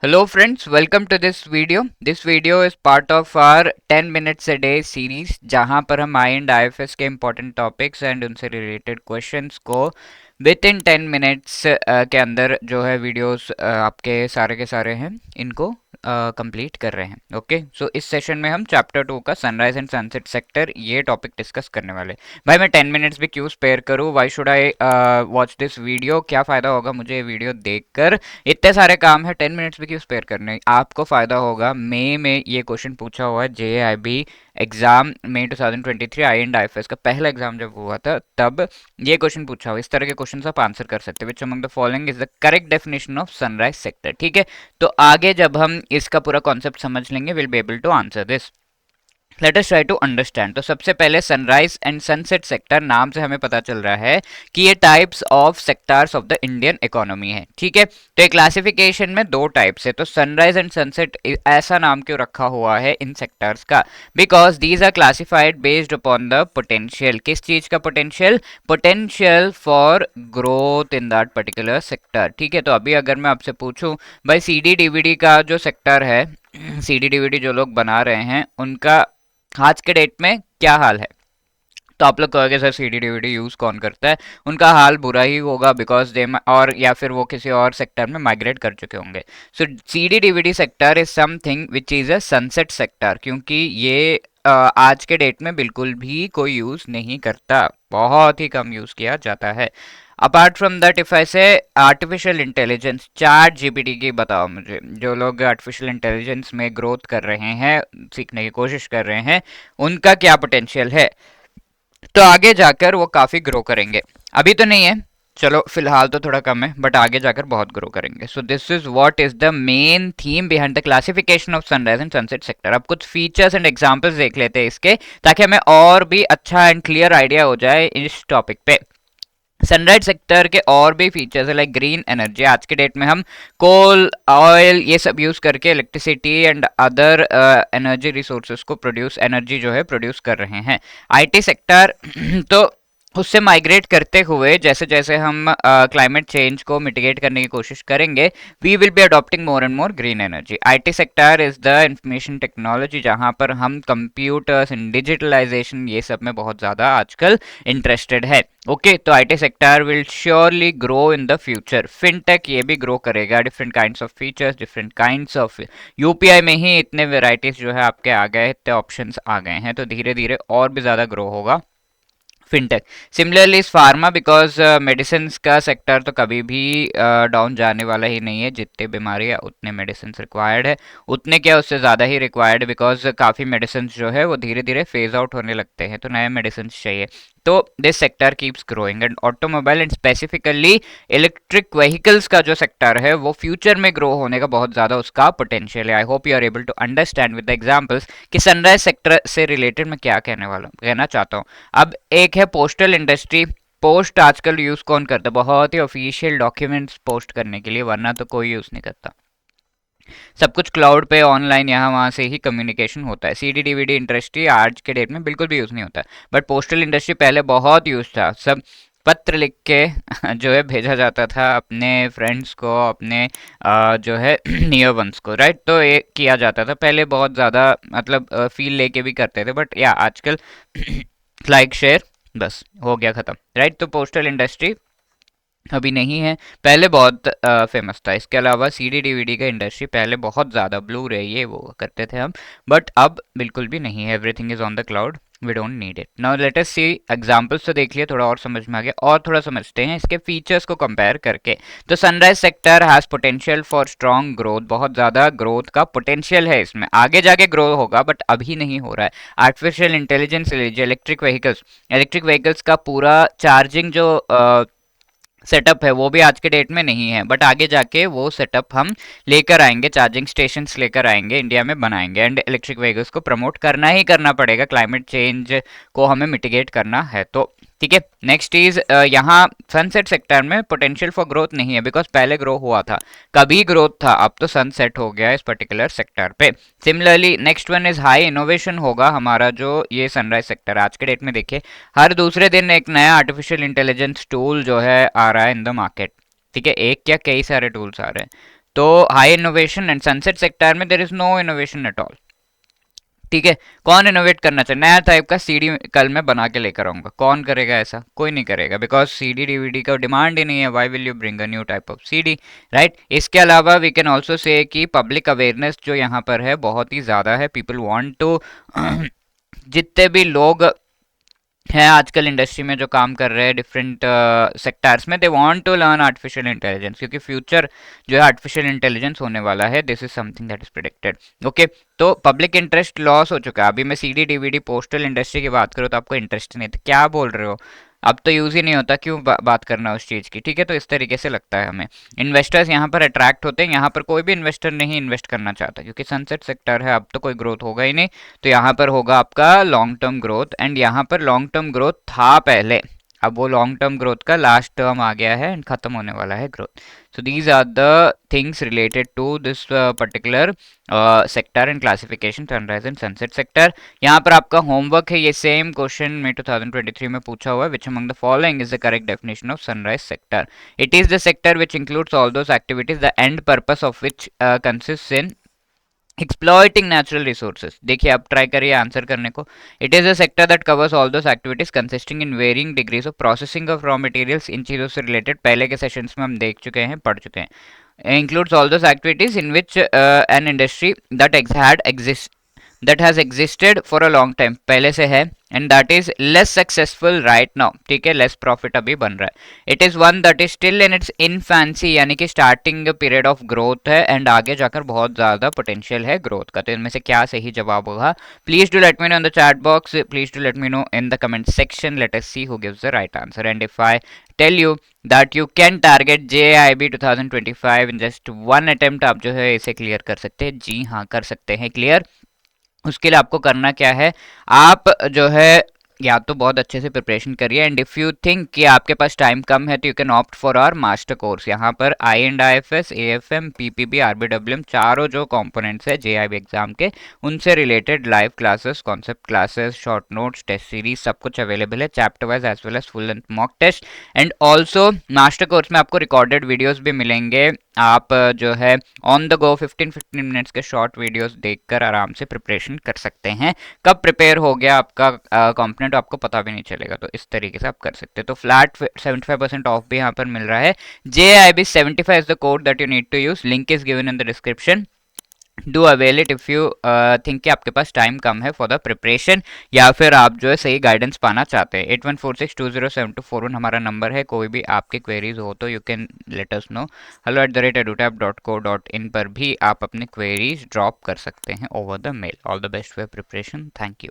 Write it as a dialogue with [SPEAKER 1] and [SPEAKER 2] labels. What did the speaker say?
[SPEAKER 1] Hello friends, welcome to this video. This video is part of our 10 minutes a day series जहाँ पर हम आई and IFS के important topics and उनसे related questions को with in 10 minutes के अंदर जो है वीडियोस आपके सारे के सारे हैं इनको कंप्लीट कर रहे हैं। ओके, सो इस सेशन में हम चैप्टर 2 का सनराइज एंड सनसेट सेक्टर ये टॉपिक डिस्कस करने वाले। भाई मैं 10 मिनट्स भी क्यों स्पेयर करूँ? Why should I watch this video? क्या फ़ायदा होगा मुझे ये वीडियो देखकर? इतने सारे काम है, 10 मिनट्स भी क्यों स्पेयर करने? आपको फ़ायदा होगा। मई में ये क्वेश्चन पूछा हुआ है JIB एग्जाम में 2023 आई एंड आईएफएस का पहला एग्जाम जब हुआ था तब ये क्वेश्चन पूछा हुआ। इस तरह के क्वेश्चन आप आंसर कर सकते हैं। विच among the following is the correct definition of sunrise sector? ठीक है, तो आगे जब हम इसका पूरा कॉन्सेप्ट समझ लेंगे will be able to answer this. Let us try to understand. तो सबसे पहले सनराइज एंड सनसेट सेक्टर नाम से हमें पता चल रहा है कि ये types of sectors of the Indian economy है। ठीक है, तो एक क्लासिफिकेशन में दो टाइप्स है। तो सनराइज एंड सनसेट ऐसा नाम क्यों रखा हुआ है इन सेक्टर्स का? Because these are classified based upon the potential. किस चीज का potential? Potential for growth in that particular sector. ठीक है, तो अभी अगर मैं आपसे पूछूं भाई CD/DVD का जो सेक्टर है, CD/DVD जो लोग बना रहे हैं उनका आज के डेट में क्या हाल है? तो आप लोग कहोगे सर CD/DVD यूज कौन करता है? उनका हाल बुरा ही होगा बिकॉज दे और या फिर वो किसी और सेक्टर में माइग्रेट कर चुके होंगे। सो CD/DVD sector is something which is a sunset sector, क्योंकि ये आज के डेट में बिल्कुल भी कोई यूज नहीं करता, बहुत ही कम यूज किया जाता है। Apart from that if I से आर्टिफिशियल इंटेलिजेंस, ChatGPT की बताओ मुझे। जो लोग आर्टिफिशियल इंटेलिजेंस में ग्रोथ कर रहे हैं, सीखने की कोशिश कर रहे हैं, उनका क्या पोटेंशियल है? तो आगे जाकर वो काफी ग्रो करेंगे। अभी तो नहीं है, चलो फिलहाल तो थोड़ा कम है, बट आगे जाकर बहुत ग्रो करेंगे। So this is what is the main theme behind the classification of sunrise and sunset sector. अब कुछ फीचर्स एंड एग्जांपल्स देख लेते हैं इसके, ताकि हमें और भी अच्छा एंड क्लियर आइडिया हो जाए इस टॉपिक पे। सनराइज सेक्टर के और भी फीचर्स है लाइक ग्रीन एनर्जी। आज के डेट में हम कोल, ऑयल ये सब यूज करके electricity and other energy resources को प्रोड्यूस, एनर्जी जो है प्रोड्यूस कर रहे हैं। IT सेक्टर तो उससे माइग्रेट करते हुए जैसे जैसे हम क्लाइमेट चेंज को मिटिगेट करने की कोशिश करेंगे, we will be adopting more and more green energy. IT sector is the information technology, जहां पर हम कंप्यूटर्स एंड डिजिटलाइजेशन ये सब में बहुत ज़्यादा आजकल इंटरेस्टेड है। ओके, तो IT sector will surely grow in the future. Fintech ये भी ग्रो करेगा, different kinds of features, different kinds of UPI में ही इतने वेराइटीज जो है आपके आ गए, इतने ऑप्शंस आ गए हैं, तो धीरे धीरे और भी ज़्यादा ग्रो होगा फिनटेक। सिमिलरली इस फार्मा, बिकॉज मेडिसिन का सेक्टर तो कभी भी डाउन जाने वाला ही नहीं है। जितने बीमारी है उतने मेडिसिन रिक्वायर्ड है, उतने क्या उससे ज़्यादा ही रिक्वायर्ड है, बिकॉज काफ़ी मेडिसिन जो है वो धीरे धीरे फेज आउट होने लगते हैं, तो नए मेडिसिन चाहिए। तो this sector keeps growing. And automobile and specifically electric vehicles का जो सेक्टर है वो फ्यूचर में ग्रो होने का बहुत ज़्यादा उसका पोटेंशियल है। I hope you are able to understand with the examples कि सनराइज सेक्टर से रिलेटेड मैं क्या कहना चाहता हूँ। अब एक है पोस्टल इंडस्ट्री। पोस्ट आजकल यूज कौन करता है? बहुत ही ऑफिशियल डॉक्यूमेंट्स पोस्ट करने के लिए, वरना तो कोई यूज नहीं करता। सब कुछ क्लाउड पे ऑनलाइन यहाँ वहाँ से ही कम्युनिकेशन होता है। CD/DVD इंडस्ट्री आज के डेट में बिल्कुल भी यूज़ नहीं होता, बट पोस्टल इंडस्ट्री पहले बहुत यूज़ था। सब पत्र लिख के जो है भेजा जाता था अपने फ्रेंड्स को, अपने जो है नियर वंस को, राइट? तो ये किया जाता था पहले बहुत ज़्यादा, मतलब फील लेके भी करते थे, बट या आजकल लाइक शेयर बस हो गया ख़त्म, राइट? तो पोस्टल इंडस्ट्री अभी नहीं है, पहले बहुत फेमस था। इसके अलावा CD/DVD का इंडस्ट्री पहले बहुत ज़्यादा, ब्लू रे ये वो करते थे हम, बट अब बिल्कुल भी नहीं है। Everything is on the cloud, we don't need it. Now let us see examples. तो देख लिए, थोड़ा और समझ में आ गया, और थोड़ा समझते हैं इसके फीचर्स को कंपेयर करके। तो sunrise sector has potential for strong growth, बहुत ज़्यादा ग्रोथ का पोटेंशियल है इसमें, आगे जाके ग्रो होगा बट अभी नहीं हो रहा है। आर्टिफिशियल इंटेलिजेंस, इलेक्ट्रिक व्हीकल्स का पूरा चार्जिंग जो सेटअप है वो भी आज के डेट में नहीं है, बट आगे जाके वो सेटअप हम लेकर आएंगे, चार्जिंग स्टेशंस लेकर आएंगे, इंडिया में बनाएंगे। एंड इलेक्ट्रिक व्हीकल्स को प्रमोट करना ही करना पड़ेगा, क्लाइमेट चेंज को हमें मिटिगेट करना है तो। ठीक है, नेक्स्ट इज यहाँ सनसेट सेक्टर में पोटेंशियल फॉर ग्रोथ नहीं है, बिकॉज पहले ग्रो हुआ था, कभी ग्रोथ था, अब तो सनसेट हो गया इस पर्टिकुलर सेक्टर पे। Similarly next one is high innovation होगा हमारा जो ये सनराइज सेक्टर। आज के डेट में देखिए हर दूसरे दिन एक नया आर्टिफिशियल इंटेलिजेंस टूल जो है आ रहा है इन द मार्केट। ठीक है, एक क्या कई सारे टूल्स आ रहे हैं। तो high innovation and sunset sector में there is no innovation at all. ठीक है, कौन इनोवेट करना चाहिए? नया टाइप का सीडी कल मैं बना के लेकर आऊंगा, कौन करेगा ऐसा? कोई नहीं करेगा, बिकॉज सीडी डीवीडी का डिमांड ही नहीं है। Why will you bring a new type of CD, right? इसके अलावा वी कैन ऑल्सो से कि पब्लिक अवेयरनेस जो यहाँ पर है बहुत ही ज़्यादा है। पीपल वॉन्ट टू जितने भी लोग हैं आजकल इंडस्ट्री में जो काम कर रहे हैं डिफरेंट सेक्टर्स में, they want to learn artificial intelligence, क्योंकि फ्यूचर जो है आर्टिफिशियल इंटेलिजेंस होने वाला है। This is something that is predicted. Okay, तो पब्लिक इंटरेस्ट लॉस हो चुका है। अभी मैं सीडी डीवीडी पोस्टल इंडस्ट्री की बात करूँ तो आपको इंटरेस्ट नहीं था, क्या बोल रहे हो? अब तो यूज ही नहीं होता, क्यों बात करना उस चीज की? ठीक है, तो इस तरीके से लगता है हमें। इन्वेस्टर्स यहाँ पर अट्रैक्ट होते हैं, यहाँ पर कोई भी इन्वेस्टर नहीं इन्वेस्ट करना चाहता, क्योंकि सनसेट सेक्टर है, अब तो कोई ग्रोथ होगा ही नहीं। तो यहाँ पर होगा आपका लॉन्ग टर्म ग्रोथ, एंड यहाँ पर लॉन्ग टर्म ग्रोथ था पहले, अब वो लॉन्ग टर्म ग्रोथ का लास्ट टर्म आ गया है एंड खत्म होने वाला है growth. So these are the things related to this particular sector and classification, sunrise and sunset sector. यहाँ पर आपका होमवर्क है, ये सेम क्वेश्चन में 2023 में पूछा हुआ है। Which among the following is the correct definition of sunrise sector? It is the sector which includes all those activities the end purpose of which consist in exploiting natural resources. देखिए आप try करिए answer करने को। It is a sector that covers all those activities consisting in varying degrees of processing of raw materials. इन चीज़ों से related पहले के सेशंस में हम देख चुके हैं, पढ़ चुके हैं। Includes all those activities in which an industry that has existed for a long time, पहले से है, and that is less successful right now. ठीक है, लेस प्रॉफिट अभी बन रहा है। It is one that is still in its infancy, यानी कि स्टार्टिंग पीरियड ऑफ ग्रोथ है, एंड आगे जाकर बहुत ज्यादा पोटेंशियल है ग्रोथ का। तो इनमें से क्या सही जवाब होगा? Please do let me know in the chat box, please do let me know in the comment section. Let us see who gives the right answer, and if I tell you that you can target JIB 2025 in just one attempt, आप जो है इसे clear कर सकते हैं। जी हाँ, कर सकते हैं क्लियर। उसके लिए आपको करना क्या है, आप जो है या तो बहुत अच्छे से प्रिपरेशन करिए, एंड इफ़ यू थिंक कि आपके पास टाइम कम है तो you can opt for our master course. यहाँ पर IND-IFS, AFM, PPB, RBWM चारों जो कंपोनेंट्स है JIB एग्जाम के, उनसे related live classes, concept classes, short notes, test series, सब कुछ अवेलेबल है, chapter wise as well as full length mock test. And also master course में आपको रिकॉर्डेड वीडियोज भी मिलेंगे। आप जो है ऑन द गो 15-15 मिनट्स के शॉर्ट वीडियोस देखकर आराम से प्रिपरेशन कर सकते हैं। कब प्रिपेयर हो गया आपका कंपोनेंट आपको पता भी नहीं चलेगा, तो इस तरीके से आप कर सकते हैं। तो फ्लैट 75% ऑफ भी यहाँ पर मिल रहा है। JIB 75 is the code that you need to use, link is given in the description. Do avail it if you think कि आपके पास टाइम कम है फॉर द प्रिपरेशन, या फिर आप जो है सही गाइडेंस पाना चाहते हैं। 8146207241 हमारा नंबर है। कोई भी आपके क्वेरीज हो तो you can let us know. hello@edutap.co.in पर भी आप अपने क्वेरीज ड्रॉप कर सकते हैं over the mail. All the best for preparation, thank you.